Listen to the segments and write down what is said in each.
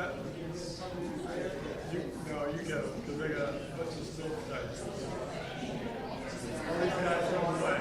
that? No, you get them, because they got a bunch of silver types. All these guys on the way.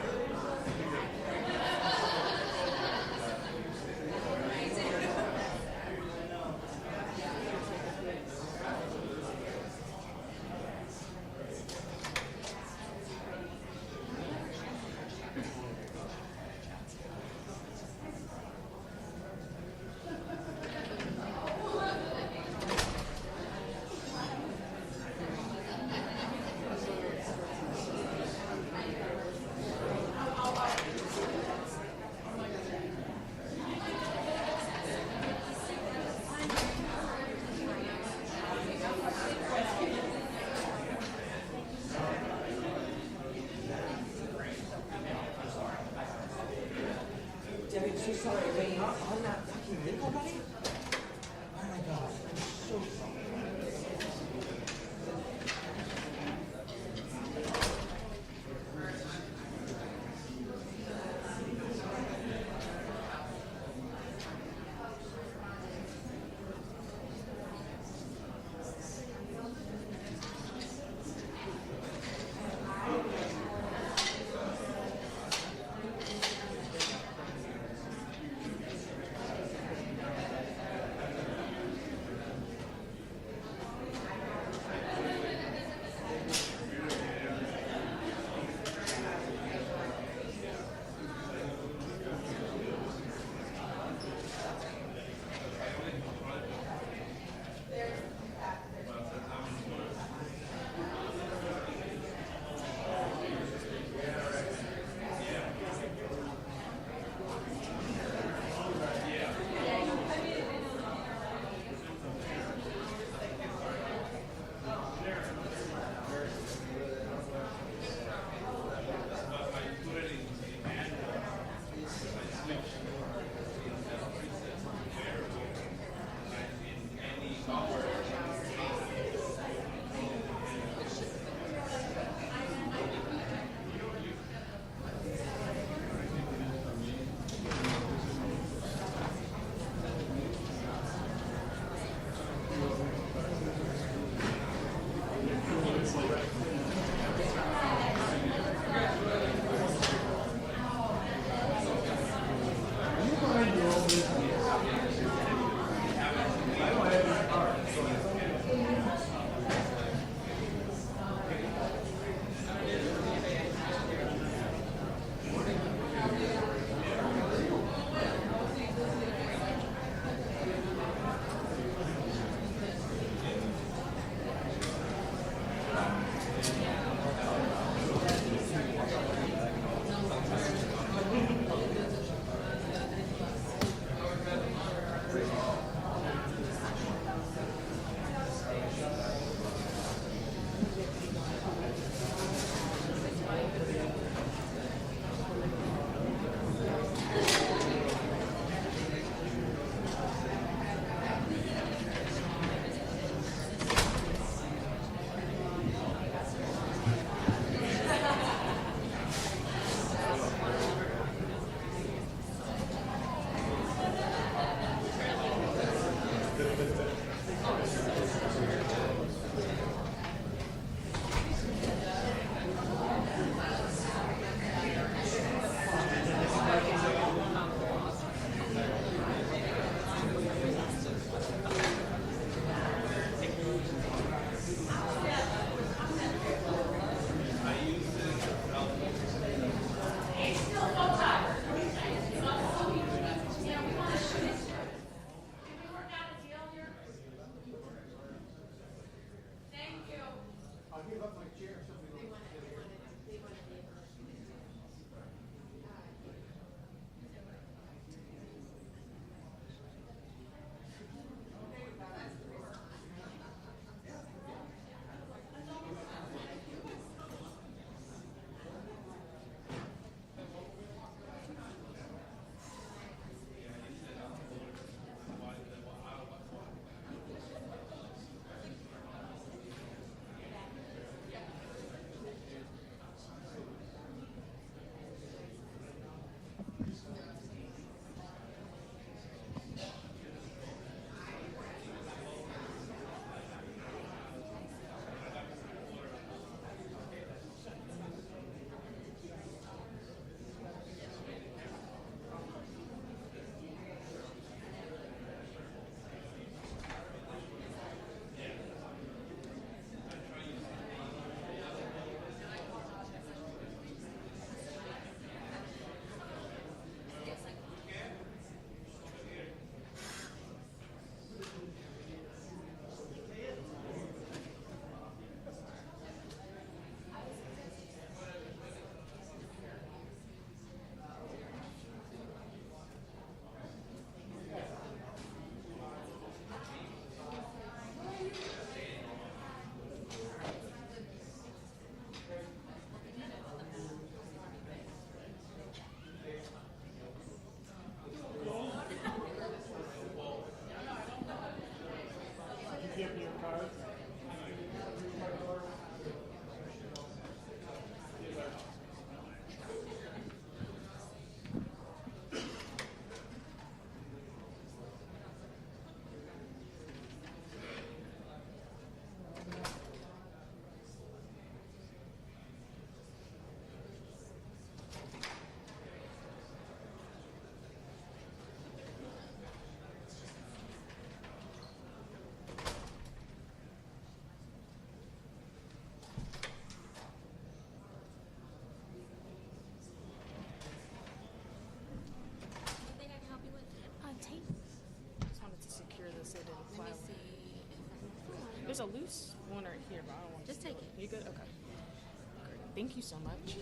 it and file Let me it. see. There's a loose one right here, but I don't want to Just take it. You good? Okay. Great. Thank you so much.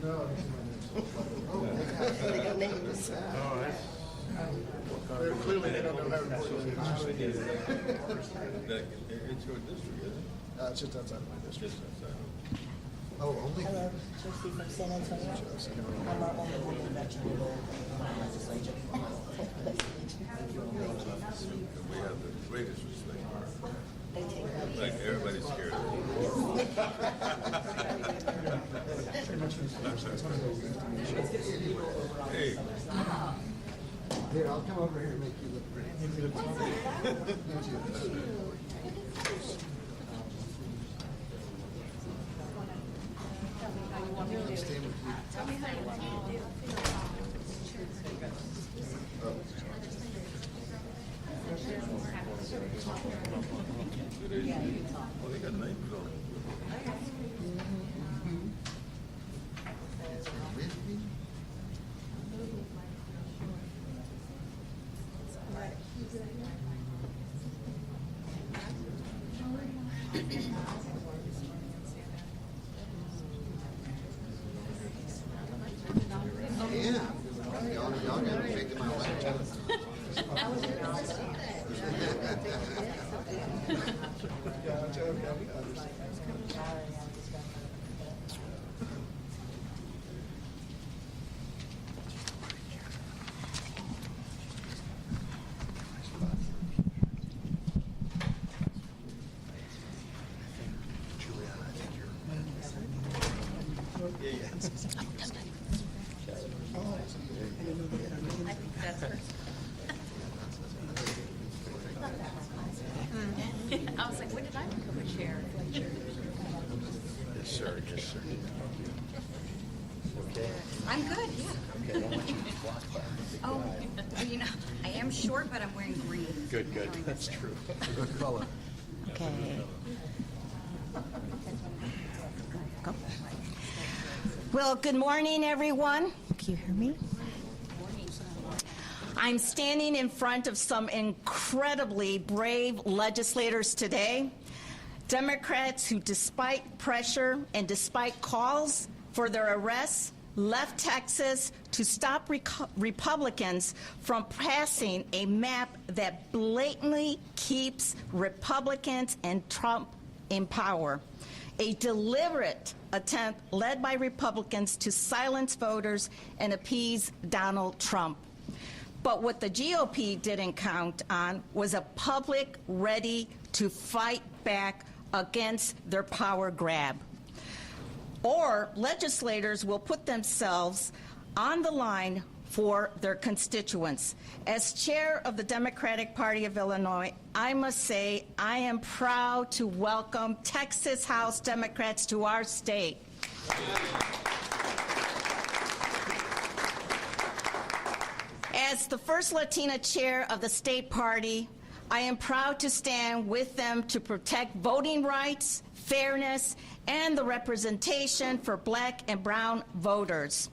No, this is my name. They got names. They're clearly, they don't know how important it is. It's your district, isn't it? It's just outside of my district. Just outside of. Oh, only? Hello, Trustee from San Antonio. I'm our only woman veteran in the legislature. We have the greatest respect for her. They take that. Like everybody's scared of her. Hey, Here, I'll come over here and make you look pretty. I'm staying with you. Oh, they got names on it. Yeah. Y'all gotta be making my way. I was like, when did I become a chair? Yes, sir, yes, sir. I'm good, yeah. Okay, I don't want you to be blocked by a big Oh, guy. well, you know, I am short, but I'm wearing green. Good, good, that's true. Good color. Okay. Go. Well, good morning, everyone. Can you hear me? I'm standing in front of some incredibly brave legislators today. Democrats who, despite pressure and despite calls for their arrests, left Texas to stop Republicans from passing a map that blatantly keeps Republicans and Trump in power. A deliberate attempt led by Republicans to silence voters and appease Donald Trump. But what the GOP didn't count on was a public ready to fight back against their power grab. Or legislators will put themselves on the line for their constituents. As chair of the Democratic Party of Illinois, I must say I am proud to welcome Texas House Democrats to our state. As the first Latina chair of the state party, I am proud to stand with them to protect voting rights, fairness, and the representation for black and brown voters.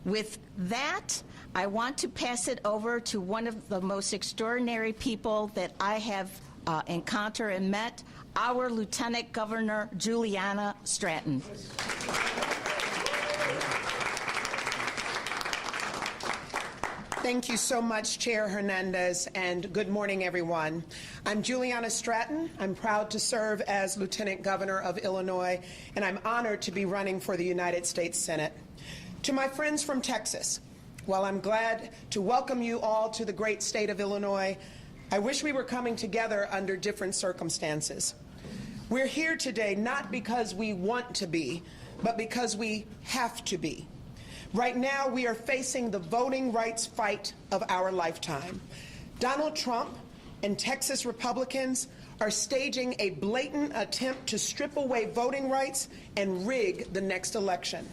With that, I want to pass it over to one of the most extraordinary people that I have encountered and met, our Lieutenant Governor Juliana Stratton. Thank you so much, Chair Hernandez, and good morning, everyone. I'm Juliana Stratton. I'm proud to serve as Lieutenant Governor of Illinois, and I'm honored to be running for the United States Senate. To my friends from Texas, while I'm glad to welcome you all to the great state of Illinois, I wish we were coming together under different circumstances. We're here today not because we want to be, but because we have to be. Right now, we are facing the voting rights fight of our lifetime. Donald Trump and Texas Republicans are staging a blatant attempt to strip away voting rights and rig the next election.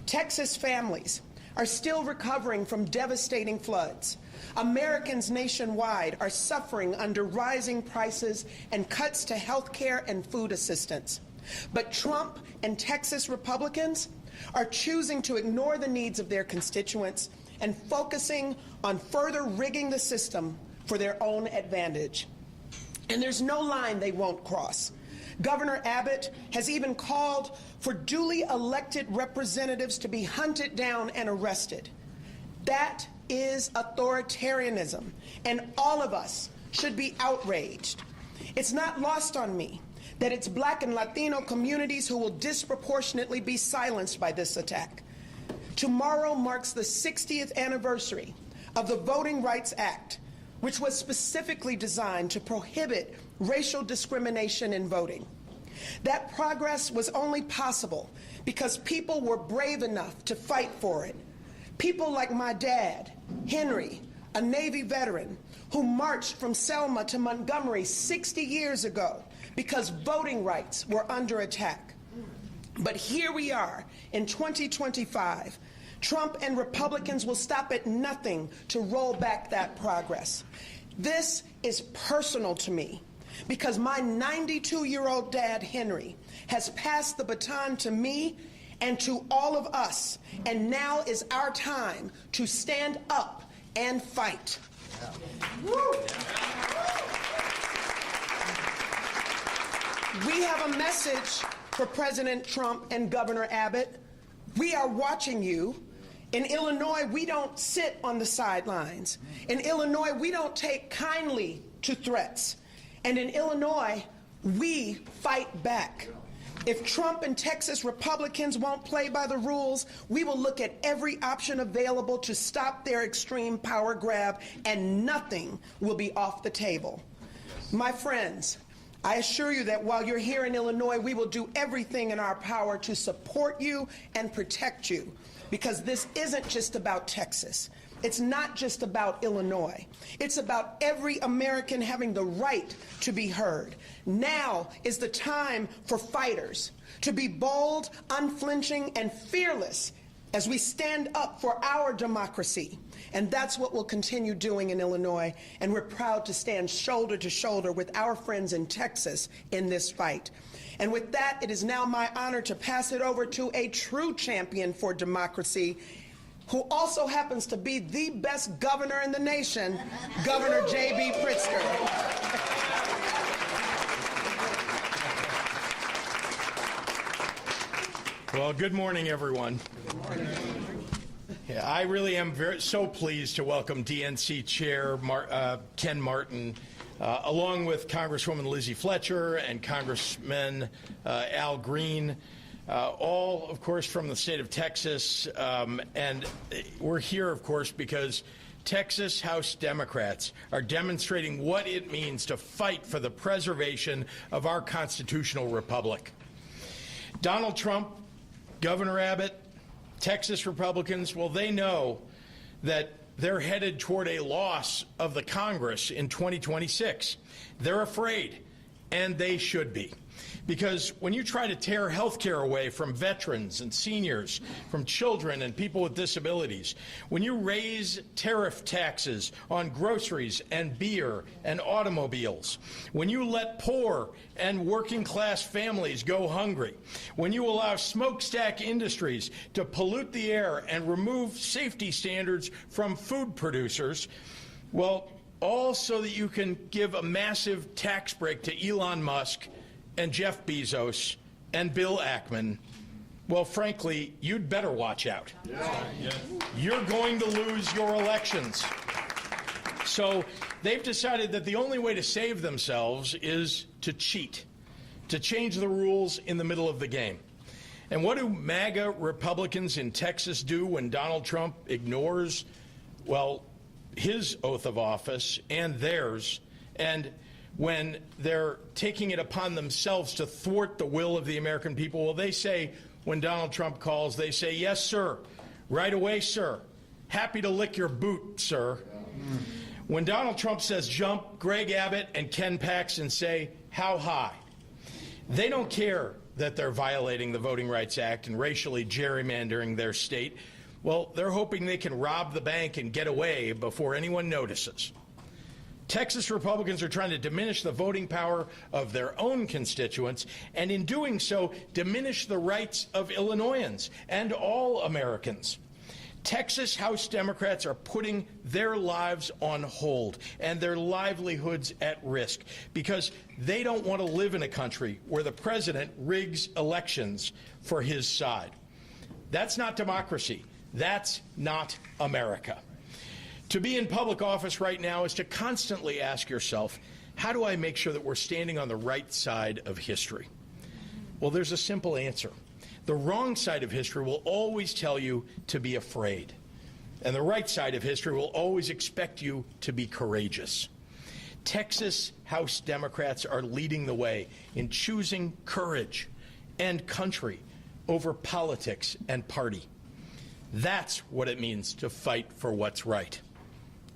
Texas families are still recovering from devastating floods. Americans nationwide are suffering under rising prices and cuts to health care and food assistance. But Trump and Texas Republicans are choosing to ignore the needs of their constituents and focusing on further rigging the system for their own advantage. And there's no line they won't cross. Governor Abbott has even called for duly elected representatives to be hunted down and arrested. That is authoritarianism, and all of us should be outraged. It's not lost on me that it's Black and Latino communities who will disproportionately be silenced by this attack. Tomorrow marks the 60th anniversary of the Voting Rights Act, which was specifically designed to prohibit racial discrimination in voting. That progress was only possible because people were brave enough to fight for it. People like my dad, Henry, a Navy veteran who marched from Selma to Montgomery 60 years ago because voting rights were under attack. But here we are in 2025. Trump and Republicans will stop at nothing to roll back that progress. This is personal to me because my 92-year-old dad, Henry, has passed the baton to me and to all of us, and now is our time to stand up and fight. We have a message for President Trump and Governor Abbott. We are watching you. In Illinois, we don't sit on the sidelines. In Illinois, we don't take kindly to threats. And in Illinois, we fight back. If Trump and Texas Republicans won't play by the rules, we will look at every option available to stop their extreme power grab, and nothing will be off the table. My friends, I assure you that while you're here in Illinois, we will do everything in our power to support you and protect you, because this isn't just about Texas. It's not just about Illinois. It's about every American having the right to be heard. Now is the time for fighters to be bold, unflinching, and fearless as we stand up for our democracy. And that's what we'll continue doing in Illinois, and we're proud to stand shoulder to shoulder with our friends in Texas in this fight. And with that, it is now my honor to pass it over to a true champion for democracy, who also happens to be the best governor in the nation, Governor J.B. Pritzker. Well, good morning, everyone. Yeah, I really am so pleased to welcome DNC Chair Ken Martin, along with Congresswoman Lizzie Fletcher and Congressman Al Green, all, of course, from the state of Texas. And we're here, of course, because Texas House Democrats are demonstrating what it means to fight for the preservation of our constitutional republic. Donald Trump, Governor Abbott, Texas Republicans, well, they know that they're headed toward a loss of the Congress in 2026. They're afraid, and they should be. Because when you try to tear health care away from veterans and seniors, from children and people with disabilities, when you raise tariff taxes on groceries and beer and automobiles, when you let poor and working class families go hungry, when you allow smokestack industries to pollute the air and remove safety standards from food producers, well, all so that you can give a massive tax break to Elon Musk and Jeff Bezos and Bill Ackman, well, frankly, you'd better watch out. You're going to lose your elections. So they've decided that the only way to save themselves is to cheat, to change the rules in the middle of the game. And what do MAGA Republicans in Texas do when Donald Trump ignores, well, his oath of office and theirs, and when they're taking it upon themselves to thwart the will of the American people? Well, they say, when Donald Trump calls, they say, yes, sir. Right away, sir. Happy to lick your boot, sir. When Donald Trump says jump, Greg Abbott and Ken Paxton say, how high? They don't care that they're violating the Voting Rights Act and racially gerrymandering their state. Well, they're hoping they can rob the bank and get away before anyone notices. Texas Republicans are trying to diminish the voting power of their own constituents, and in doing so, diminish the rights of Illinoisans and all Americans. Texas House Democrats are putting their lives on hold and their livelihoods at risk because they don't want to live in a country where the president rigs elections for his side. That's not democracy. That's not America. To be in public office right now is to constantly ask yourself, how do I make sure that we're standing on the right side of history? Well, there's a simple answer. The wrong side of history will always tell you to be afraid. And the right side of history will always expect you to be courageous. Texas House Democrats are leading the way in choosing courage and country over politics and party. That's what it means to fight for what's right.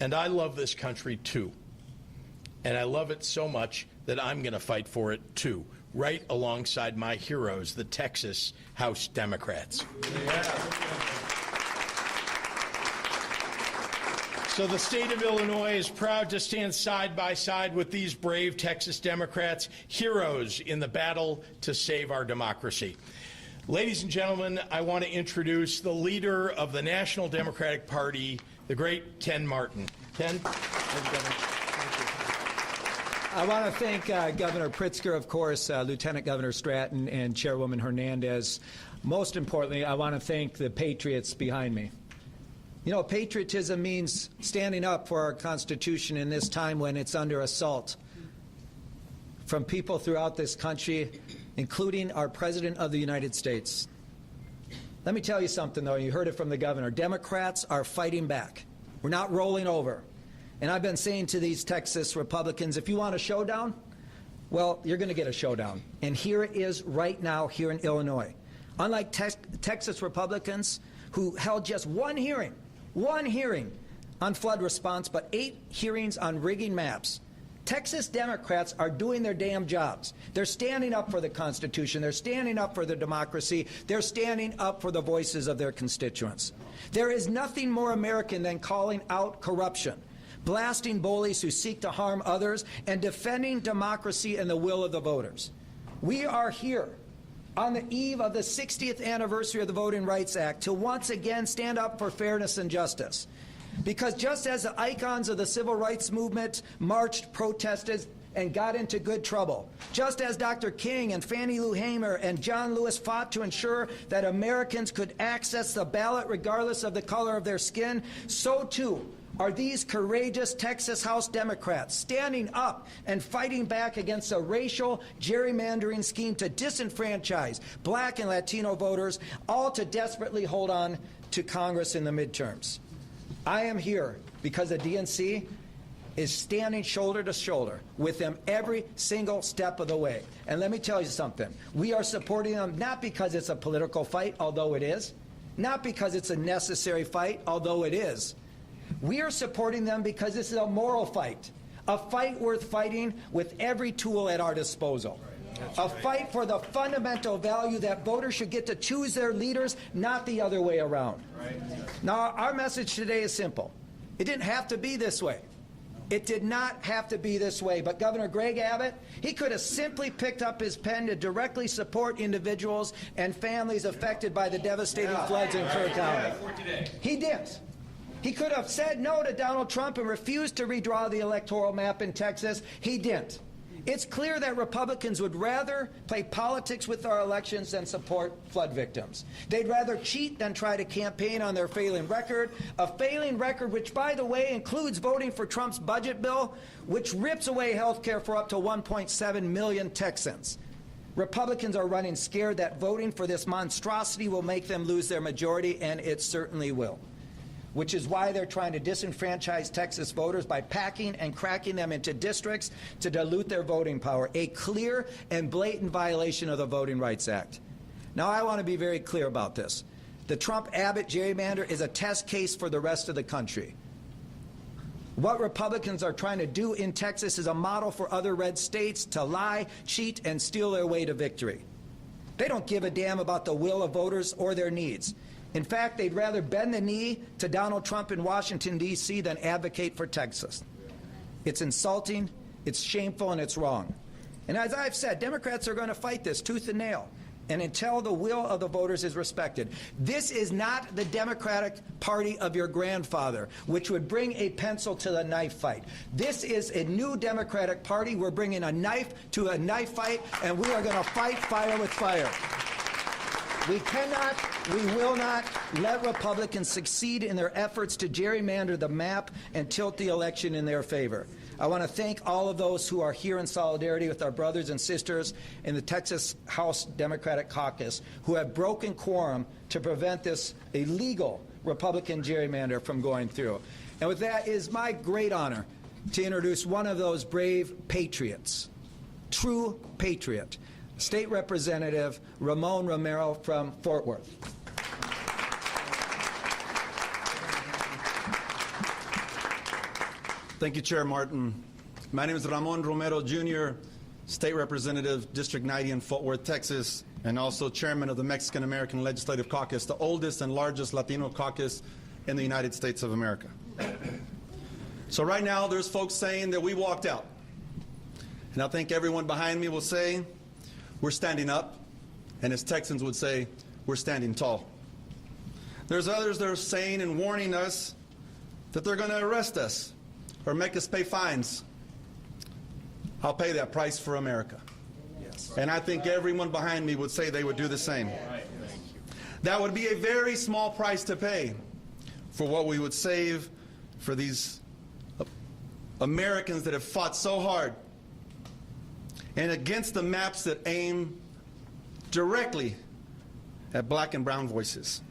And I love this country too. And I love it so much that I'm going to fight for it too, right alongside my heroes, the Texas House Democrats. So the state of Illinois is proud to stand side by side with these brave Texas Democrats, heroes in the battle to save our democracy. Ladies and gentlemen, I want to introduce the leader of the National Democratic Party, the great Ken Martin. Ken? I want to thank Governor Pritzker, of course, Lieutenant Governor Stratton, and Chairwoman Hernandez. Most importantly, I want to thank the patriots behind me. You know, patriotism means standing up for our Constitution in this time when it's under assault from people throughout this country, including our President of the United States. Let me tell you something, though. You heard it from the governor. Democrats are fighting back. We're not rolling over. And I've been saying to these Texas Republicans, if you want a showdown, well, you're going to get a showdown. And here it is right now here in Illinois. Unlike Texas Republicans who held just one hearing on flood response, but 8 hearings on rigging maps, Texas Democrats are doing their damn jobs. They're standing up for the Constitution. They're standing up for the democracy. They're standing up for the voices of their constituents. There is nothing more American than calling out corruption, blasting bullies who seek to harm others, and defending democracy and the will of the voters. We are here on the eve of the 60th anniversary of the Voting Rights Act to once again stand up for fairness and justice. Because just as the icons of the civil rights movement marched, protested, and got into good trouble, just as Dr. King and Fannie Lou Hamer and John Lewis fought to ensure that Americans could access the ballot regardless of the color of their skin, so too are these courageous Texas House Democrats standing up and fighting back against a racial gerrymandering scheme to disenfranchise black and Latino voters, all to desperately hold on to Congress in the midterms. I am here because the DNC is standing shoulder to shoulder with them every single step of the way. And let me tell you something. We are supporting them not because it's a political fight, although it is, not because it's a necessary fight, although it is. We are supporting them because this is a moral fight, a fight worth fighting with every tool at our disposal. A fight for the fundamental value that voters should get to choose their leaders, not the other way around. Now, our message today is simple. It didn't have to be this way. It did not have to be this way, but Governor Greg Abbott, he could have simply picked up his pen to directly support individuals and families affected by the devastating floods in Kerr County. He didn't. He could have said no to Donald Trump and refused to redraw the electoral map in Texas. He didn't. It's clear that Republicans would rather play politics with our elections than support flood victims. They'd rather cheat than try to campaign on their failing record, a failing record which, by the way, includes voting for Trump's budget bill, which rips away health care for up to 1.7 million Texans. Republicans are running scared that voting for this monstrosity will make them lose their majority, and it certainly will. Which is why they're trying to disenfranchise Texas voters by packing and cracking them into districts to dilute their voting power, a clear and blatant violation of the Voting Rights Act. Now, I want to be very clear about this. The Trump-Abbott gerrymander is a test case for the rest of the country. What Republicans are trying to do in Texas is a model for other red states to lie, cheat, and steal their way to victory. They don't give a damn about the will of voters or their needs. In fact, they'd rather bend the knee to Donald Trump in Washington, D.C. than advocate for Texas. It's insulting, it's shameful, and it's wrong. And as I've said, Democrats are going to fight this tooth and nail, and until the will of the voters is respected. This is not the Democratic Party of your grandfather, which would bring a pencil to the knife fight. This is a new Democratic Party. We're bringing a knife to a knife fight, and we are going to fight fire with fire. We cannot, we will not let Republicans succeed in their efforts to gerrymander the map and tilt the election in their favor. I want to thank all of those who are here in solidarity with our brothers and sisters in the Texas House Democratic Caucus who have broken quorum to prevent this illegal Republican gerrymander from going through. And with that, it is my great honor to introduce one of those brave patriots, true patriot, State Representative Ramon Romero from Fort Worth. Thank you, Chair Martin. My name is Ramon Romero, Jr., State Representative, District 90 in Fort Worth, Texas, and also Chairman of the Mexican-American Legislative Caucus, the oldest and largest Latino caucus in the United States of America. So right now, there's folks saying that we walked out. And I think everyone behind me will say, we're standing up. And as Texans would say, we're standing tall. There's others that are saying and warning us that they're going to arrest us or make us pay fines. I'll pay that price for America. Yes. And I think everyone behind me would say they would do the same. That would be a very small price to pay for what we would save for these Americans that have fought so hard and against the maps that aim directly at black and brown voices.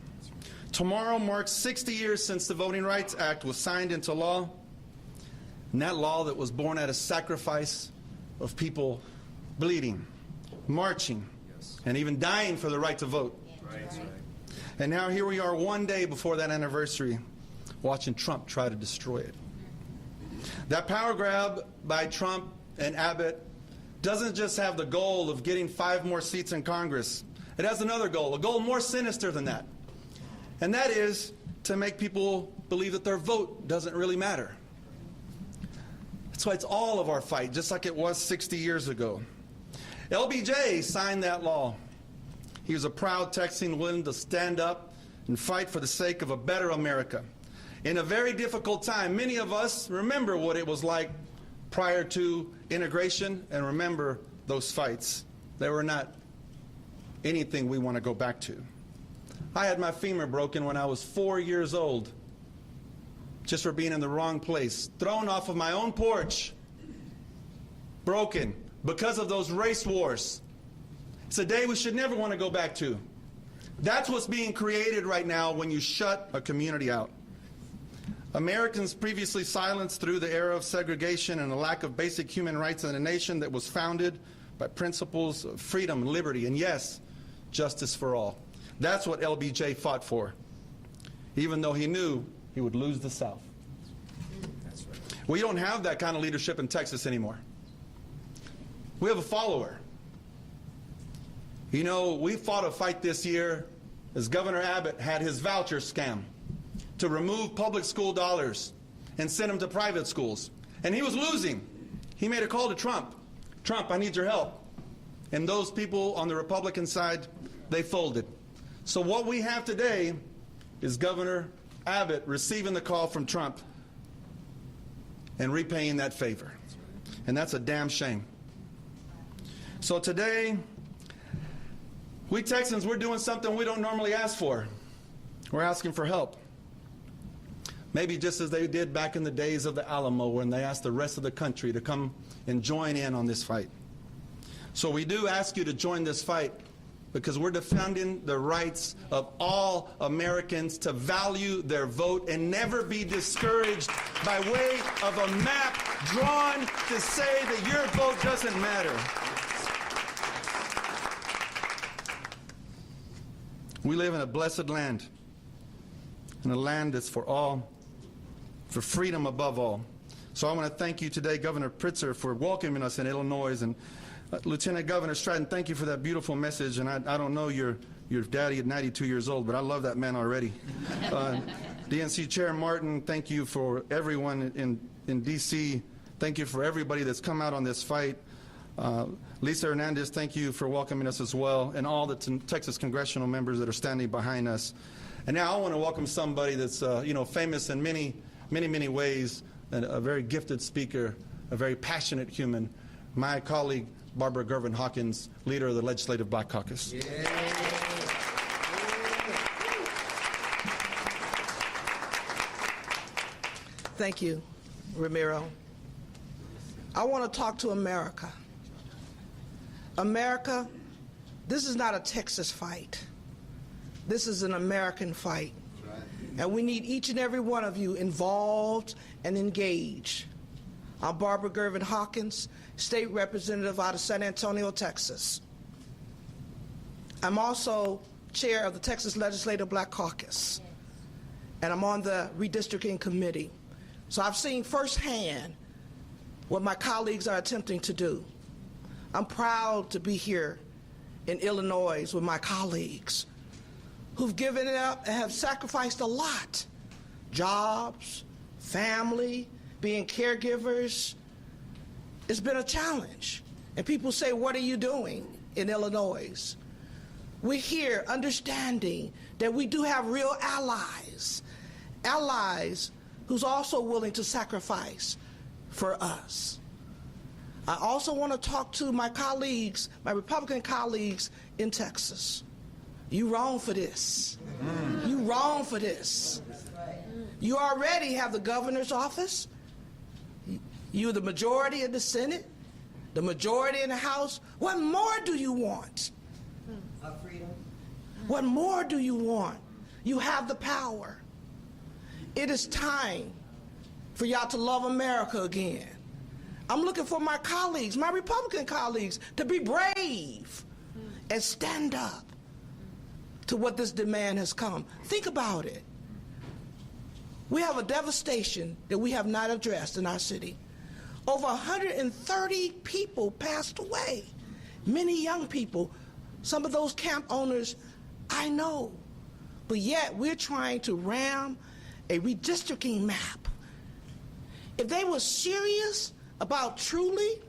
Tomorrow marks 60 years since the Voting Rights Act was signed into law, and that law that was born out of sacrifice of people bleeding, marching, and even dying for the right to vote. And now here we are one day before that anniversary, watching Trump try to destroy it. That power grab by Trump and Abbott doesn't just have the goal of getting 5 more seats in Congress. It has another goal, a goal more sinister than that. And that is to make people believe that their vote doesn't really matter. That's why it's all of our fight, just like it was 60 years ago. LBJ signed that law. He was a proud Texan willing to stand up and fight for the sake of a better America. In a very difficult time, many of us remember what it was like prior to integration and remember those fights. They were not anything we want to go back to. I had my femur broken when I was 4 years old, just for being in the wrong place, thrown off of my own porch, broken because of those race wars. It's a day we should never want to go back to. That's what's being created right now when you shut a community out. Americans previously silenced through the era of segregation and the lack of basic human rights in a nation that was founded by principles of freedom, liberty, and yes, justice for all. That's what LBJ fought for, even though he knew he would lose the South. That's right. We don't have that kind of leadership in Texas anymore. We have a follower. You know, we fought a fight this year as Governor Abbott had his voucher scam to remove public school dollars and send them to private schools. And he was losing. He made a call to Trump. Trump, I need your help. And those people on the Republican side, they folded. So what we have today is Governor Abbott receiving the call from Trump and repaying that favor. And that's a damn shame. So today, we Texans, we're doing something we don't normally ask for. We're asking for help. Maybe just as they did back in the days of the Alamo when they asked the rest of the country to come and join in on this fight. So we do ask you to join this fight because we're defending the rights of all Americans to value their vote and never be discouraged by way of a map drawn to say that your vote doesn't matter. We live in a blessed land, in a land that's for all, for freedom above all. So I want to thank you today, Governor Pritzker, for welcoming us in Illinois, and Lieutenant Governor Stratton, thank you for that beautiful message. And I don't know your daddy at 92 years old, but I love that man already. DNC Chair Martin, thank you for everyone in D.C. Thank you for everybody that's come out on this fight. Lisa Hernandez, thank you for welcoming us as well, and all the Texas congressional members that are standing behind us. And now I want to welcome somebody that's famous in many ways, and a very gifted speaker, a very passionate human, my colleague Barbara Gervin Hawkins, leader of the Legislative Black Caucus. Yeah. Thank you, Romero. I want to talk to America. America, this is not a Texas fight. This is an American fight. And we need each and every one of you involved and engaged. I'm Barbara Gervin Hawkins, State Representative out of San Antonio, Texas. I'm also chair of the Texas Legislative Black Caucus, and I'm on the Redistricting Committee. So I've seen firsthand what my colleagues are attempting to do. I'm proud to be here in Illinois with my colleagues who've given it up and have sacrificed a lot. Jobs, family, being caregivers. It's been a challenge. And people say, what are you doing in Illinois? We're here understanding that we do have real allies, allies who's also willing to sacrifice for us. I also want to talk to my colleagues, my Republican colleagues in Texas. You wrong for this. You wrong for this. You already have the governor's office. You're the majority in the Senate, the majority in the House. What more do you want? What more do you want? You have the power. It is time for y'all to love America again. I'm looking for my colleagues, my Republican colleagues, to be brave and stand up to what this demand has come. Think about it. We have a devastation that we have not addressed in our city. Over 130 people passed away, many young people. Some of those camp owners I know, but yet we're trying to ram a redistricting map. If they were serious about truly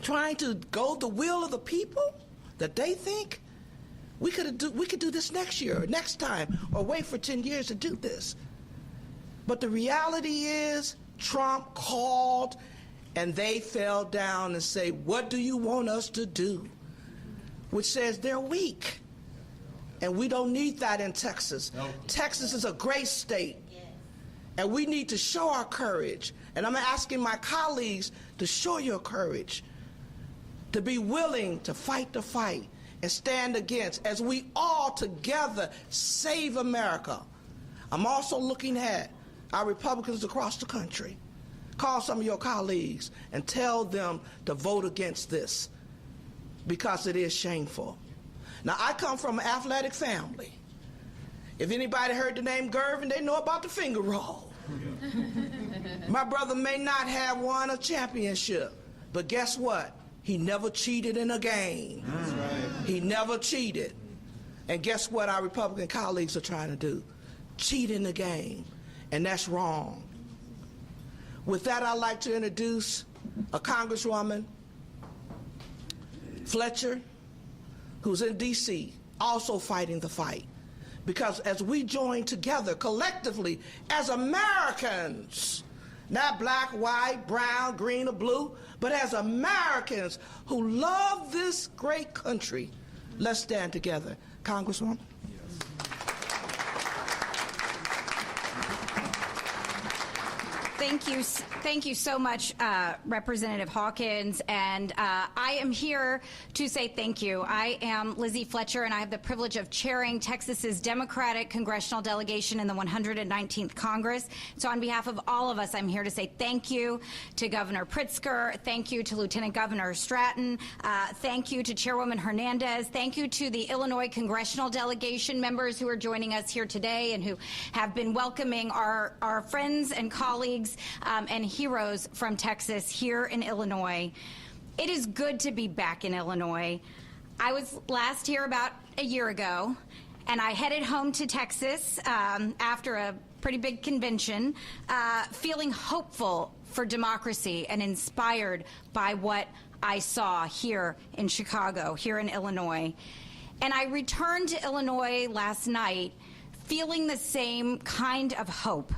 trying to go the will of the people that they think, we could do this next year or next time, or wait for 10 years to do this. But the reality is Trump called and they fell down and say, what do you want us to do? Which says they're weak. And we don't need that in Texas. Nope. Texas is a great state. And we need to show our courage. And I'm asking my colleagues to show your courage, to be willing to fight the fight and stand against, as we all together save America. I'm also looking at our Republicans across the country. Call some of your colleagues and tell them to vote against this, because it is shameful. Now, I come from an athletic family. If anybody heard the name Gervin, they know about the finger roll. My brother may not have won a championship, but guess what? He never cheated in a game. That's right. He never cheated. And guess what our Republican colleagues are trying to do? Cheat in the game. And that's wrong. With that, I'd like to introduce a Congresswoman Fletcher, who's in D.C., also fighting the fight. Because as we join together collectively as Americans, not black, white, brown, green, or blue, but as Americans who love this great country, let's stand together. Congresswoman. Thank you so much, Representative Hawkins, and I am here to say thank you. I am Lizzie Fletcher, and I have the privilege of chairing Texas's Democratic congressional delegation in the 119th Congress. So on behalf of all of us, I'm here to say thank you to Governor Pritzker, thank you to Lieutenant Governor Stratton, thank you to Chairwoman Hernandez, thank you to the Illinois congressional delegation members who are joining us here today and who have been welcoming our friends and colleagues and heroes from Texas here in Illinois. It is good to be back in Illinois. I was last here about a year ago, and I headed home to Texas after a pretty big convention, feeling hopeful for democracy and inspired by what I saw here in Chicago, here in Illinois. And I returned to Illinois last night feeling the same kind of hope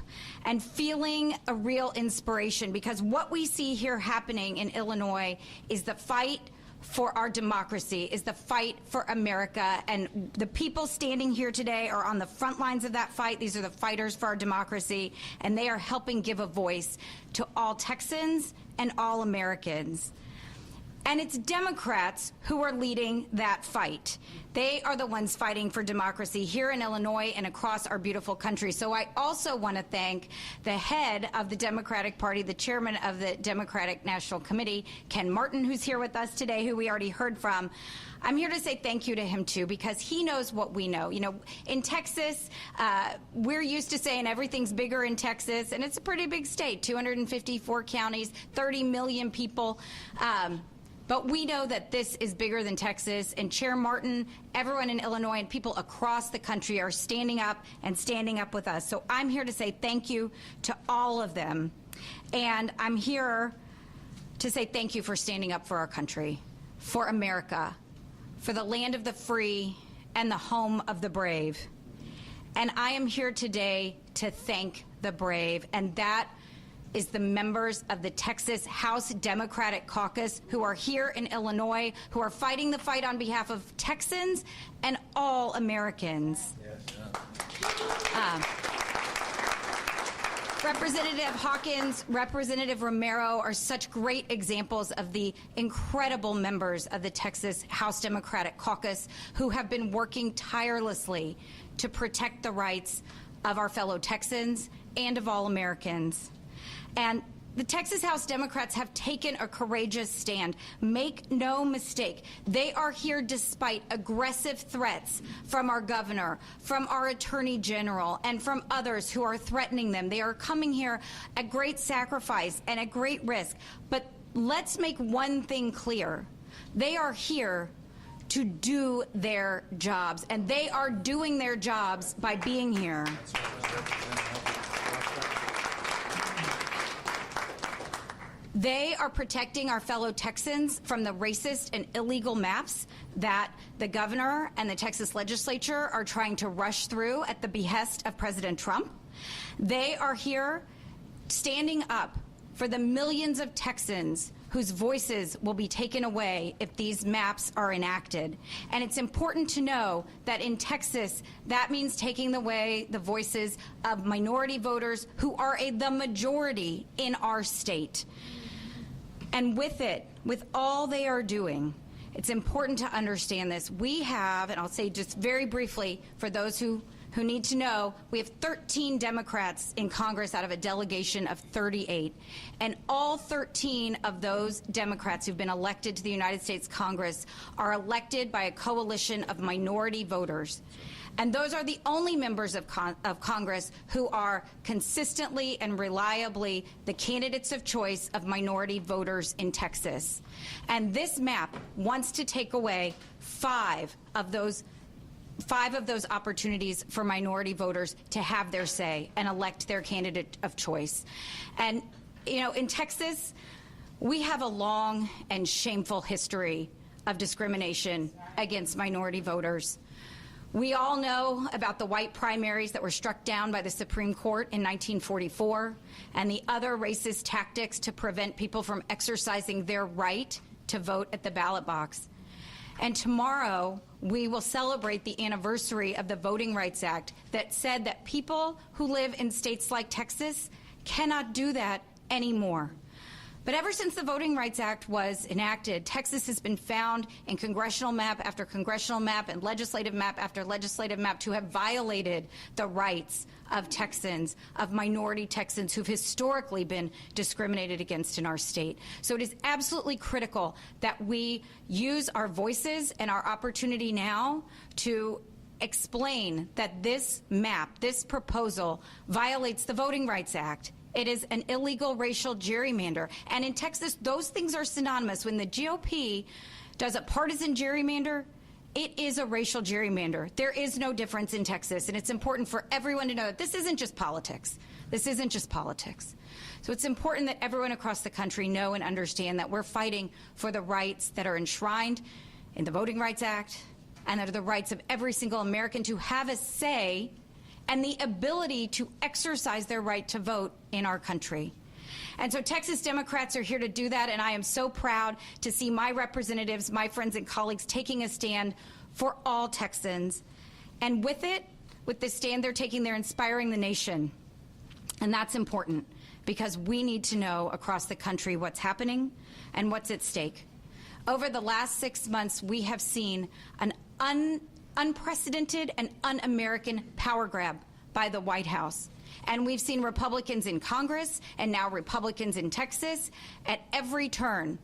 and feeling a real inspiration, because what we see here happening in Illinois is the fight for our democracy, is the fight for America, and the people standing here today are on the front lines of that fight. These are the fighters for our democracy, and they are helping give a voice to all Texans and all Americans. And it's Democrats who are leading that fight. They are the ones fighting for democracy here in Illinois and across our beautiful country. So I also want to thank the head of the Democratic Party, the chairman of the Democratic National Committee, Ken Martin, who's here with us today, who we already heard from. I'm here to say thank you to him, too, because he knows what we know. You know, in Texas, we're used to saying everything's bigger in Texas, and it's a pretty big state, 254 counties, 30 million people. But we know that this is bigger than Texas, and Chair Martin, everyone in Illinois, and people across the country are standing up with us. So I'm here to say thank you to all of them. And I'm here to say thank you for standing up for our country, for America, for the land of the free and the home of the brave. And I am here today to thank the brave, and that is the members of the Texas House Democratic Caucus who are here in Illinois, who are fighting the fight on behalf of Texans and all Americans. Representative Hawkins, Representative Romero are such great examples of the incredible members of the Texas House Democratic Caucus who have been working tirelessly to protect the rights of our fellow Texans and of all Americans. And the Texas House Democrats have taken a courageous stand. Make no mistake, they are here despite aggressive threats from our governor, from our attorney general, and from others who are threatening them. They are coming here at great sacrifice and at great risk. But let's make one thing clear. They are here to do their jobs, and they are doing their jobs by being here. They are protecting our fellow Texans from the racist and illegal maps that the governor and the Texas legislature are trying to rush through at the behest of President Trump. They are here standing up for the millions of Texans whose voices will be taken away if these maps are enacted. And it's important to know that in Texas, that means taking away the voices of minority voters who are the majority in our state. And with it, with all they are doing, it's important to understand this. We have, and I'll say just very briefly for those who need to know, we have 13 Democrats in Congress out of a delegation of 38. And all 13 of those Democrats who've been elected to the United States Congress are elected by a coalition of minority voters. And those are the only members of Congress who are consistently and reliably the candidates of choice of minority voters in Texas. And this map wants to take away five of those opportunities for minority voters to have their say and elect their candidate of choice. And, you know, in Texas, we have a long and shameful history of discrimination against minority voters. We all know about the white primaries that were struck down by the Supreme Court in 1944 and the other racist tactics to prevent people from exercising their right to vote at the ballot box. And tomorrow, we will celebrate the anniversary of the Voting Rights Act that said that people who live in states like Texas cannot do that anymore. But ever since the Voting Rights Act was enacted, Texas has been found in congressional map after congressional map and legislative map after legislative map to have violated the rights of Texans, of minority Texans who've historically been discriminated against in our state. So it is absolutely critical that we use our voices and our opportunity now to explain that this map, this proposal, violates the Voting Rights Act. It is an illegal racial gerrymander. And in Texas, those things are synonymous. When the GOP does a partisan gerrymander, it is a racial gerrymander. There is no difference in Texas. And it's important for everyone to know that this isn't just politics. This isn't just politics. So it's important that everyone across the country know and understand that we're fighting for the rights that are enshrined in the Voting Rights Act and that are the rights of every single American to have a say and the ability to exercise their right to vote in our country. And so Texas Democrats are here to do that, and I am so proud to see my representatives, my friends and colleagues taking a stand for all Texans. And with it, with the stand they're taking, they're inspiring the nation. And that's important because we need to know across the country what's happening and what's at stake. Over the last 6 months, we have seen an unprecedented and un-American power grab by the White House. And we've seen Republicans in Congress and now Republicans in Texas at every turn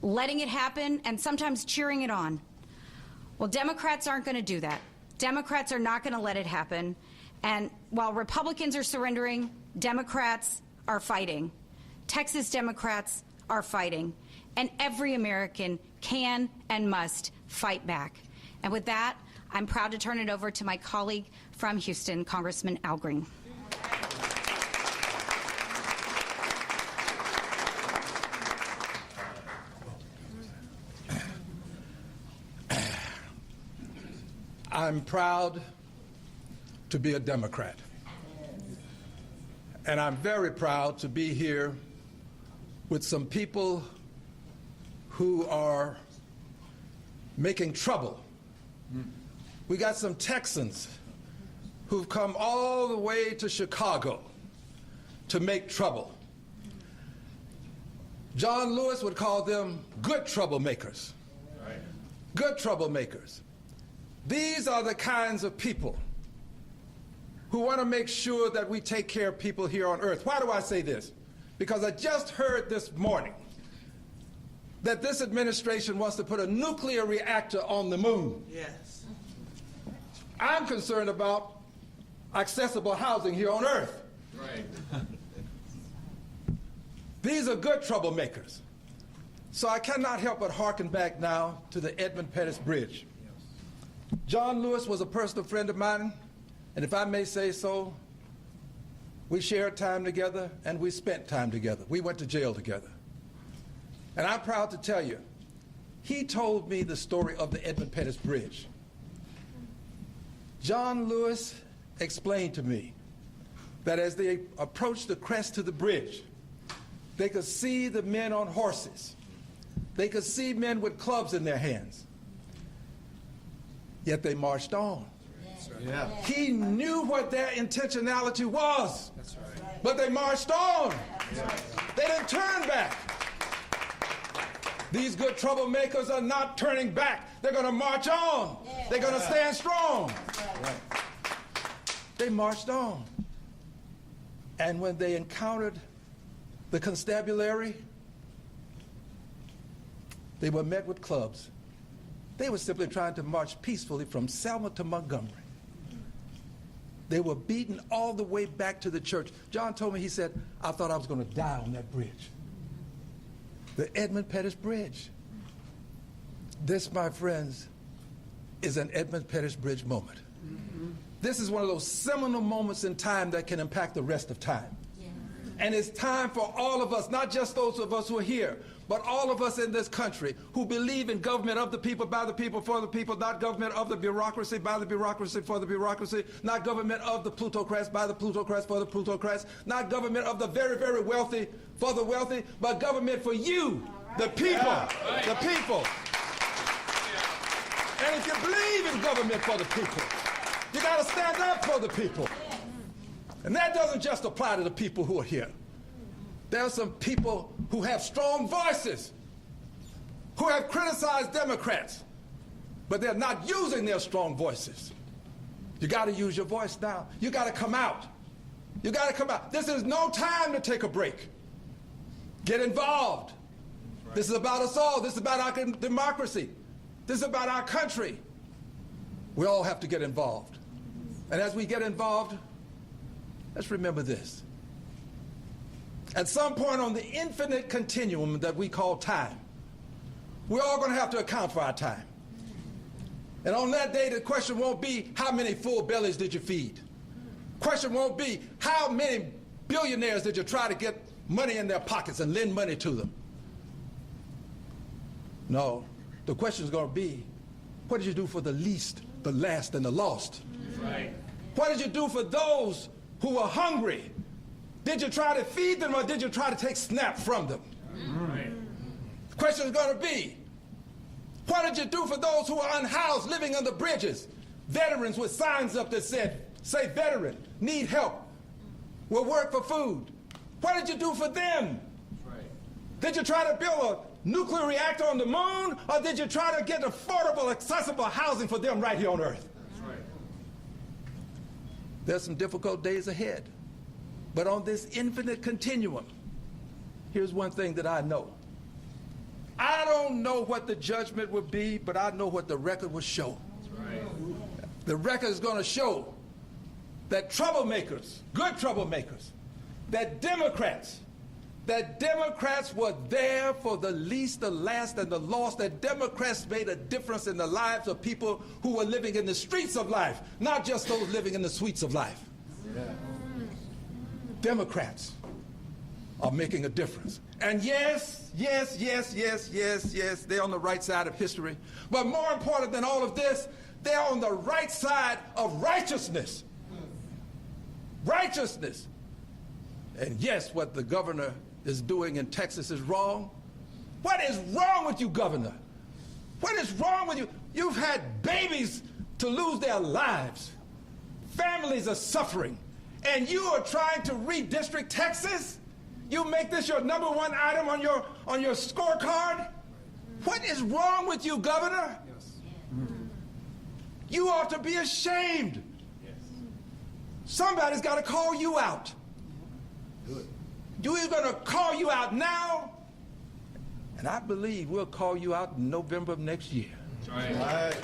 letting it happen and sometimes cheering it on. Well, Democrats aren't going to do that. Democrats are not going to let it happen. And while Republicans are surrendering, Democrats are fighting. Texas Democrats are fighting. And every American can and must fight back. And with that, I'm proud to turn it over to my colleague from Houston, Congressman Al Green. I'm proud to be a Democrat. And I'm very proud to be here with some people who are making trouble. We got some Texans who've come all the way to Chicago to make trouble. John Lewis would call them good troublemakers. Right. Good troublemakers. These are the kinds of people who want to make sure that we take care of people here on earth. Why do I say this? Because I just heard this morning that this administration wants to put a nuclear reactor on the moon. Yes. I'm concerned about accessible housing here on earth. Right. These are good troublemakers. So I cannot help but hearken back now to the Edmund Pettus Bridge. John Lewis was a personal friend of mine, and if I may say so, we shared time together and we spent time together. We went to jail together. And I'm proud to tell you, he told me the story of the Edmund Pettus Bridge. John Lewis explained to me that as they approached the crest of the bridge, they could see the men on horses. They could see men with clubs in their hands. Yet they marched on. Yeah. He knew what their intentionality was. That's right. But they marched on. They didn't turn back. These good troublemakers are not turning back. They're going to march on. They're going to stand strong. They marched on. And when they encountered the constabulary, they were met with clubs. They were simply trying to march peacefully from Selma to Montgomery. They were beaten all the way back to the church. John told me, he said, I thought I was going to die on that bridge. The Edmund Pettus Bridge. This, my friends, is an Edmund Pettus Bridge moment. This is one of those seminal moments in time that can impact the rest of time. And it's time for all of us, not just those of us who are here, but all of us in this country who believe in government of the people, by the people, for the people, not government of the bureaucracy, by the bureaucracy, for the bureaucracy, not government of the plutocrats, by the plutocrats, for the plutocrats, not government of the very, very wealthy, for the wealthy, but government for you, the people, the people. And if you believe in government for the people, you got to stand up for the people. And that doesn't just apply to the people who are here. There are some people who have strong voices, who have criticized Democrats, but they're not using their strong voices. You got to use your voice now. You got to come out. You got to come out. This is no time to take a break. Get involved. Right. This is about us all. This is about our democracy. This is about our country. We all have to get involved. And as we get involved, let's remember this. At some point on the infinite continuum that we call time, we're all going to have to account for our time. And on that day, the question won't be, how many full bellies did you feed? Question won't be, how many billionaires did you try to get money in their pockets and lend money to them? No, the question is going to be, what did you do for the least, the last, and the lost? Right. What did you do for those who were hungry? Did you try to feed them, or did you try to take snap from them? Right. The question is going to be, what did you do for those who are unhoused, living under bridges? Veterans with signs up that said, say veteran, need help, will work for food. What did you do for them? Right. Did you try to build nuclear reactor on the moon, or did you try to get affordable, accessible housing for them right here on Earth? That's right. There's some difficult days ahead. But on this infinite continuum, here's one thing that I know. I don't know what the judgment will be, but I know what the record will show. That's right. The record is going to show that troublemakers, good troublemakers, that Democrats were there for the least, the last, and the lost, that Democrats made a difference in the lives of people who were living in the streets of life, not just those living in the suites of life. Yeah. Democrats are making a difference. And yes, they're on the right side of history. But more important than all of this, they're on the right side of righteousness. Righteousness. And yes, what the governor is doing in Texas is wrong. What is wrong with you, governor? What is wrong with you? You've had babies to lose their lives. Families are suffering. And you are trying to redistrict Texas? You make this your number one item on your scorecard? What is wrong with you, governor? Yes. You ought to be ashamed. Yes. Somebody's got to call you out. Do it. We're going to call you out now, and I believe we'll call you out in November of next year. That's right.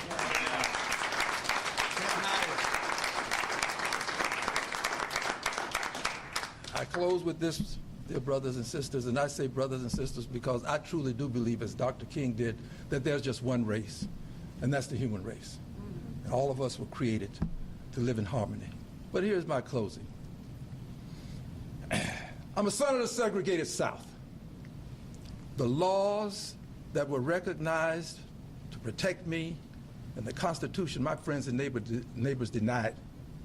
I close with this, dear brothers and sisters, and I say brothers and sisters because I truly do believe, as Dr. King did, that there's just one race, and that's the human race. And all of us were created to live in harmony. But here's my closing. I'm a son of the segregated South. The laws that were recognized to protect me and the Constitution, my friends and neighbors denied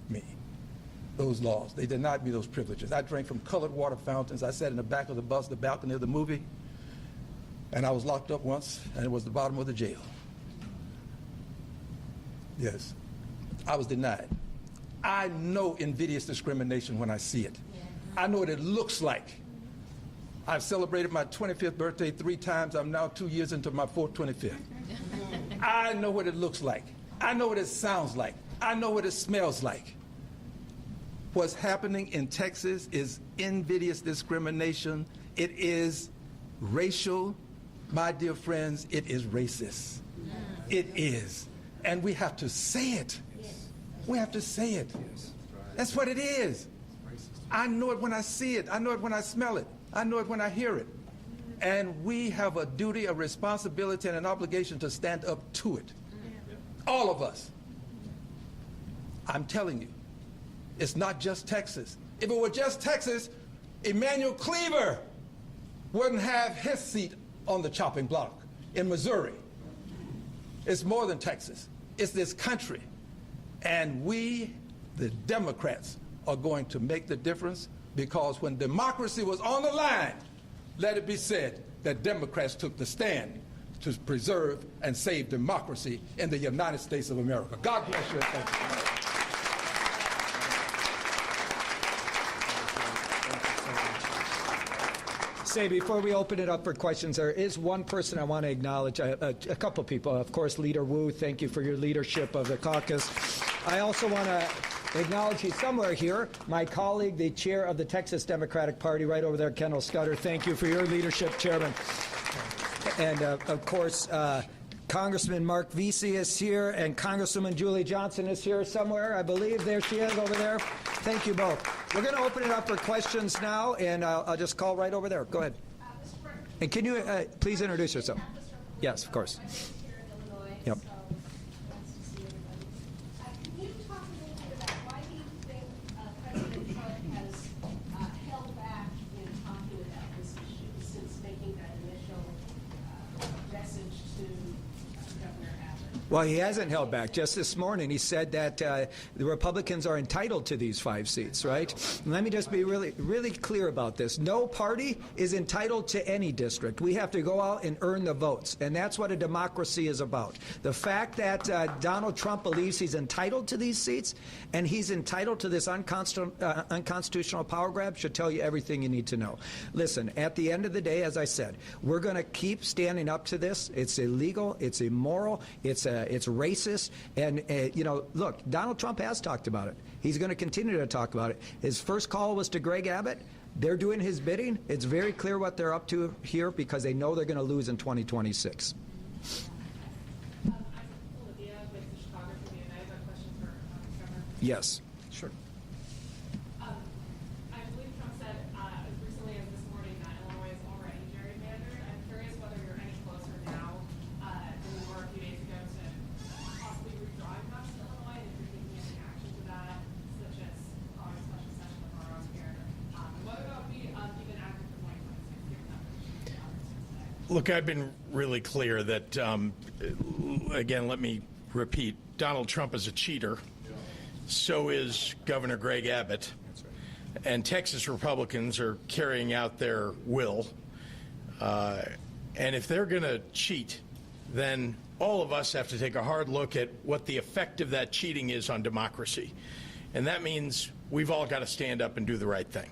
me those laws. They denied me those privileges. I drank from colored water fountains. I sat in the back of the bus, the balcony of the movie, and I was locked up once, and it was the bottom of the jail. Yes, I was denied. I know invidious discrimination when I see it. I know what it looks like. I've celebrated my 25th birthday 3 times. I'm now 2 years into my 25th. I know what it looks like. I know what it sounds like. I know what it smells like. What's happening in Texas is invidious discrimination. It is racial. My dear friends, it is racist. It is. And we have to say it. We have to say it. That's what it is. I know it when I see it. I know it when I smell it. I know it when I hear it. And we have a duty, a responsibility, and an obligation to stand up to it. All of us. I'm telling you, it's not just Texas. If it were just Texas, Emmanuel Cleaver wouldn't have his seat on the chopping block in Missouri. It's more than Texas. It's this country. And we, the Democrats, are going to make the difference, because when democracy was on the line, let it be said that Democrats took the stand to preserve and save democracy in the United States of America. God bless you and thank you. Say, before we open it up for questions, there is one person I want to acknowledge, a couple people. Of course, Leader Wu, thank you for your leadership of the caucus. I also want to acknowledge he's somewhere here, my colleague, the chair of the Texas Democratic Party, right over there, Kendall Scudder. Thank you for your leadership, Chairman. And, of course, Congressman Mark Vesey is here, and Congresswoman Julie Johnson is here somewhere, I believe. There she is over there. Thank you both. We're going to open it up for questions now, and I'll just call right over there. Go ahead. And can you please introduce yourself? Yes, of course. Yep. Well, he hasn't held back. Just this morning, he said that the Republicans are entitled to these 5 seats, right? And let me just be really clear about this. No party is entitled to any district. We have to go out and earn the votes, and that's what a democracy is about. The fact that Donald Trump believes he's entitled to these seats and he's entitled to this unconstitutional power grab should tell you everything you need to know. Listen, at the end of the day, as I said, we're going to keep standing up to this. It's illegal. It's immoral. It's racist. And, you know, look, Donald Trump has talked about it. He's going to continue to talk about it. His first call was to Greg Abbott. They're doing his bidding. It's very clear what they're up to here because they know they're going to lose in 2026. Yes. Sure. I believe Trump said as recently as this morning that Illinois is already gerrymandered. I'm curious whether you're any closer now than you were a few days ago to possibly withdrawing maps to Illinois, and if you're taking any action to that, such as calling a special session tomorrow here, and whether that would be even active for 2026, given that we're today. Look, I've been really clear that, again, let me repeat, Donald Trump is a cheater. So is Governor Greg Abbott. And Texas Republicans are carrying out their will. And if they're going to cheat, then all of us have to take a hard look at what the effect of that cheating is on democracy. And that means we've all got to stand up and do the right thing.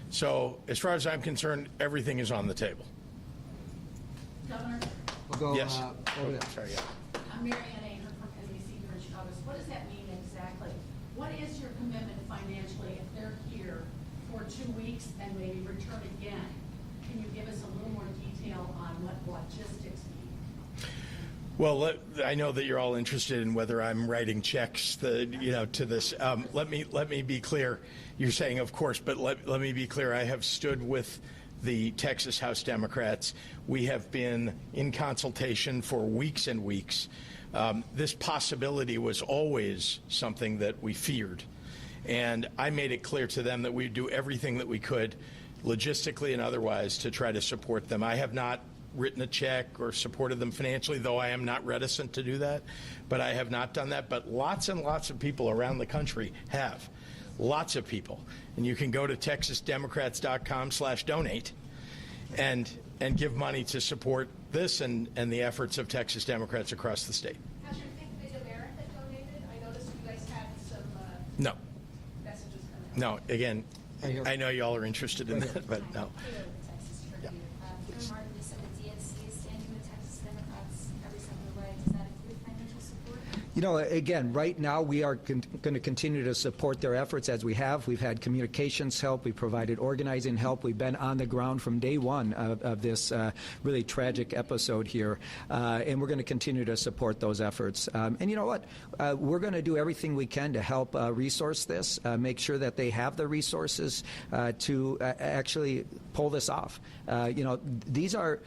So as far as I'm concerned, everything is on the table. Governor? We'll go, yes. Over there. Sorry, yeah. I'm Mary Ann Aher from NBC here in Chicago. So what does that mean exactly? What is your commitment financially if they're here for 2 weeks and maybe return again? Can you give us a little more detail on what logistics mean? Well, I know that you're all interested in whether I'm writing checks, to this. Let me be clear. You're saying, of course, but let me be clear. I have stood with the Texas House Democrats. We have been in consultation for weeks and weeks. This possibility was always something that we feared. And I made it clear to them that we'd do everything that we could, logistically and otherwise, to try to support them. I have not written a check or supported them financially, though I am not reticent to do that. But I have not done that. But lots and lots of people around the country have. Lots of people. And you can go to texasdemocrats.com/donate and give money to support this and the efforts of Texas Democrats across the state. Has your Think Big America donated? I noticed you guys had some No. messages coming out. No. Again, I know y'all are interested in that, but no. Martin, you said the DNC is standing with Texas Democrats every step of the way. Does that include financial support? You know, again, right now we are going to continue to support their efforts as we have. We've had communications help. We've provided organizing help. We've been on the ground from day one of this really tragic episode here. And we're going to continue to support those efforts. And you know what? We're going to do everything we can to help resource this, make sure that they have the resources to actually pull this off. You know, they're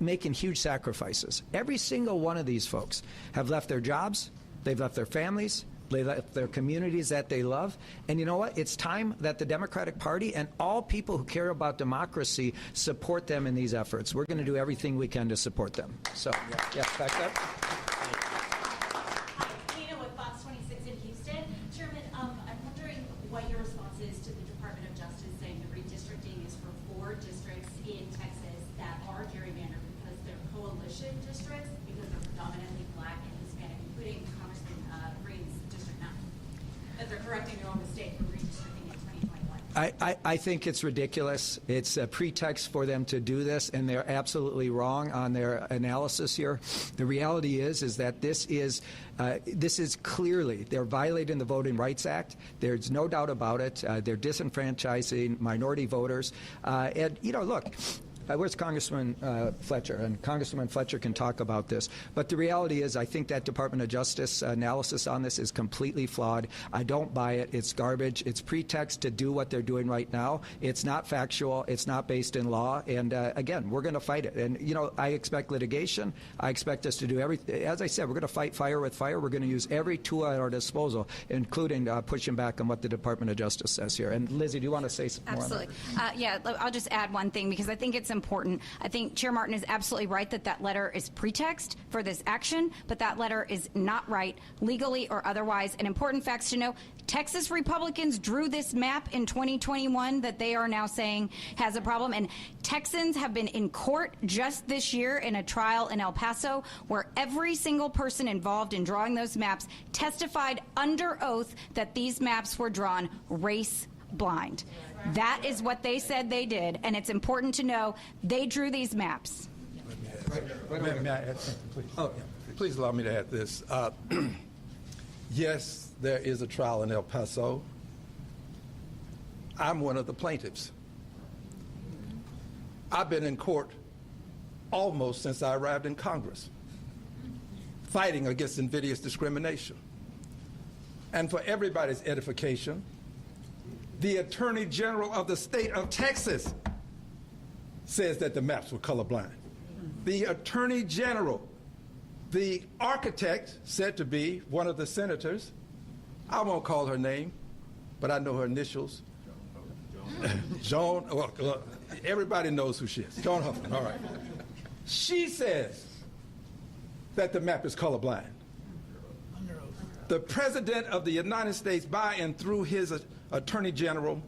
making huge sacrifices. Every single one of these folks have left their jobs, they've left their families, they left their communities that they love. And you know what? It's time that the Democratic Party and all people who care about democracy support them in these efforts. We're going to do everything we can to support them. So, yeah, back up. Hi, Nina with Fox 26 in Houston. Chairman, I'm wondering what your response is to the Department of Justice saying the redistricting is for 4 districts in Texas that are gerrymandered because they're coalition districts, because they're predominantly black and Hispanic, including Congressman Green's District 9, that they're correcting their own mistake for redistricting in 2021. I think it's ridiculous. It's a pretext for them to do this, and they're absolutely wrong on their analysis here. The reality is that this is clearly, they're violating the Voting Rights Act. There's no doubt about it. They're disenfranchising minority voters. And, you know, look, where's Congressman Fletcher? And Congresswoman Fletcher can talk about this. But the reality is I think that Department of Justice analysis on this is completely flawed. I don't buy it. It's garbage. It's pretext to do what they're doing right now. It's not factual. It's not based in law. And, again, we're going to fight it. And, you know, I expect litigation. I expect us to do everything. As I said, we're going to fight fire with fire. We're going to use every tool at our disposal, including pushing back on what the Department of Justice says here. And, Lizzie, do you want to say some more on that? Absolutely. Yeah, I'll just add one thing because I think it's important. I think Chair Martin is absolutely right that that letter is pretext for this action, but that letter is not right legally or otherwise. And important facts to know, Texas Republicans drew this map in 2021 that they are now saying has a problem. And Texans have been in court just this year in a trial in El Paso where every single person involved in drawing those maps testified under oath that these maps were drawn race blind. That is what they said they did, and it's important to know they drew these maps. May I add something, please? Oh, yeah. Please allow me to add this. Yes, there is a trial in El Paso. I'm one of the plaintiffs. I've been in court almost since I arrived in Congress, fighting against invidious discrimination. And for everybody's edification, the Attorney General of the state of Texas says that the maps were colorblind. The Attorney General, the architect said to be one of the senators, I won't call her name, but I know her initials. Joan, well, everybody knows who she is. Joan Huffman, all right. She says that the map is colorblind. The President of the United States, by and through his Attorney General,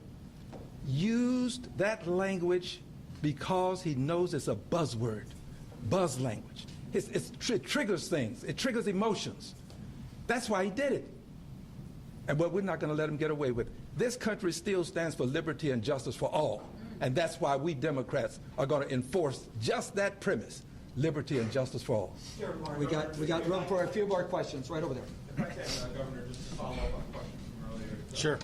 used that language because he knows it's a buzzword, buzz language. It triggers things. It triggers emotions. That's why he did it. And what we're not going to let him get away with. This country still stands for liberty and justice for all. And that's why we Democrats are going to enforce just that premise, liberty and justice for all. We got room for a few more questions right over there. If I can, Governor, just to follow up on a question from earlier. Sure.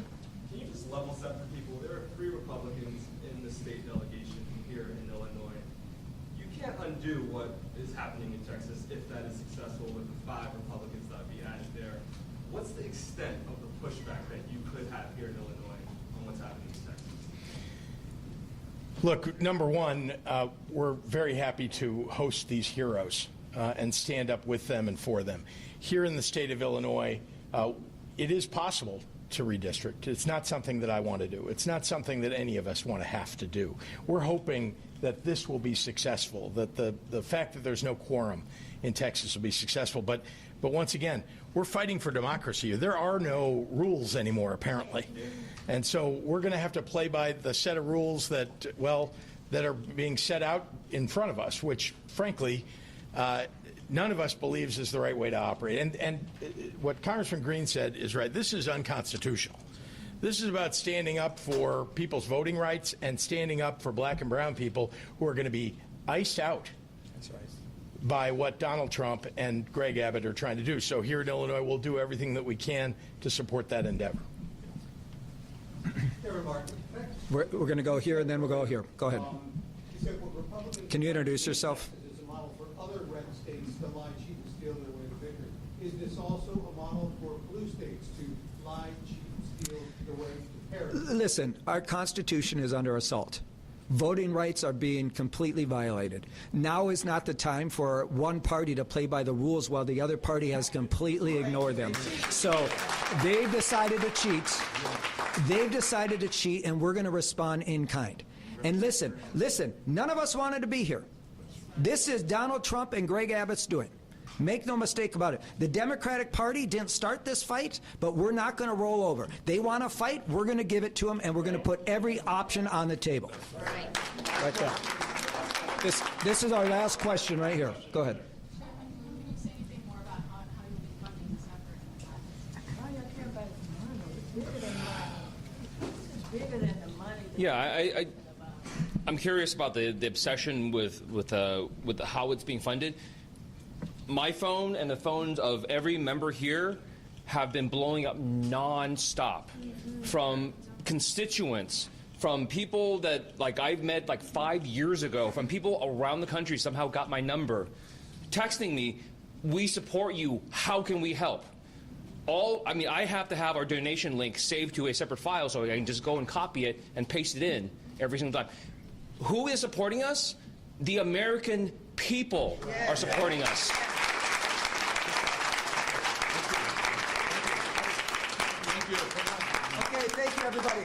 Can you just level set for people? There are 3 Republicans in the state delegation here in Illinois. You can't undo what is happening in Texas if that is successful with the 5 Republicans that would be added there. What's the extent of the pushback that you could have here in Illinois on what's happening in Texas? Look, number one, we're very happy to host these heroes and stand up with them and for them. Here in the state of Illinois, it is possible to redistrict. It's not something that I want to do. It's not something that any of us want to have to do. We're hoping that this will be successful, that the fact that there's no quorum in Texas will be successful. But once again, we're fighting for democracy. There are no rules anymore, apparently. And so we're going to have to play by the set of rules that, well, that are being set out in front of us, which, frankly, none of us believes is the right way to operate. And what Congressman Green said is right. This is unconstitutional. This is about standing up for people's voting rights and standing up for black and brown people who are going to be iced out by what Donald Trump and Greg Abbott are trying to do. So here in Illinois, we'll do everything that we can to support that endeavor. We're going to go here and then we'll go here. Go ahead. Can you introduce yourself? It's a model for other red states to lie, cheat, and steal their way to victory. Is this also a model for blue states to lie, cheat, and steal their way to parity? Listen, our Constitution is under assault. Voting rights are being completely violated. Now is not the time for one party to play by the rules while the other party has completely ignored them. So they've decided to cheat. They've decided to cheat, and we're going to respond in kind. And listen, none of us wanted to be here. This is Donald Trump and Greg Abbott's doing. Make no mistake about it. The Democratic Party didn't start this fight, but we're not going to roll over. They want to fight, we're going to give it to them, and we're going to put every option on the table. Right there. This is our last question right here. Go ahead. Yeah, I'm curious about the obsession with how it's being funded. My phone and the phones of every member here have been blowing up nonstop from constituents, from people that I've met 5 years ago, from people around the country somehow got my number, texting me, "We support you. How can we help?" I have to have our donation link saved to a separate file so I can just go and copy it and paste it in every single time. Who is supporting us? The American people are supporting us. Okay, thank you, everybody.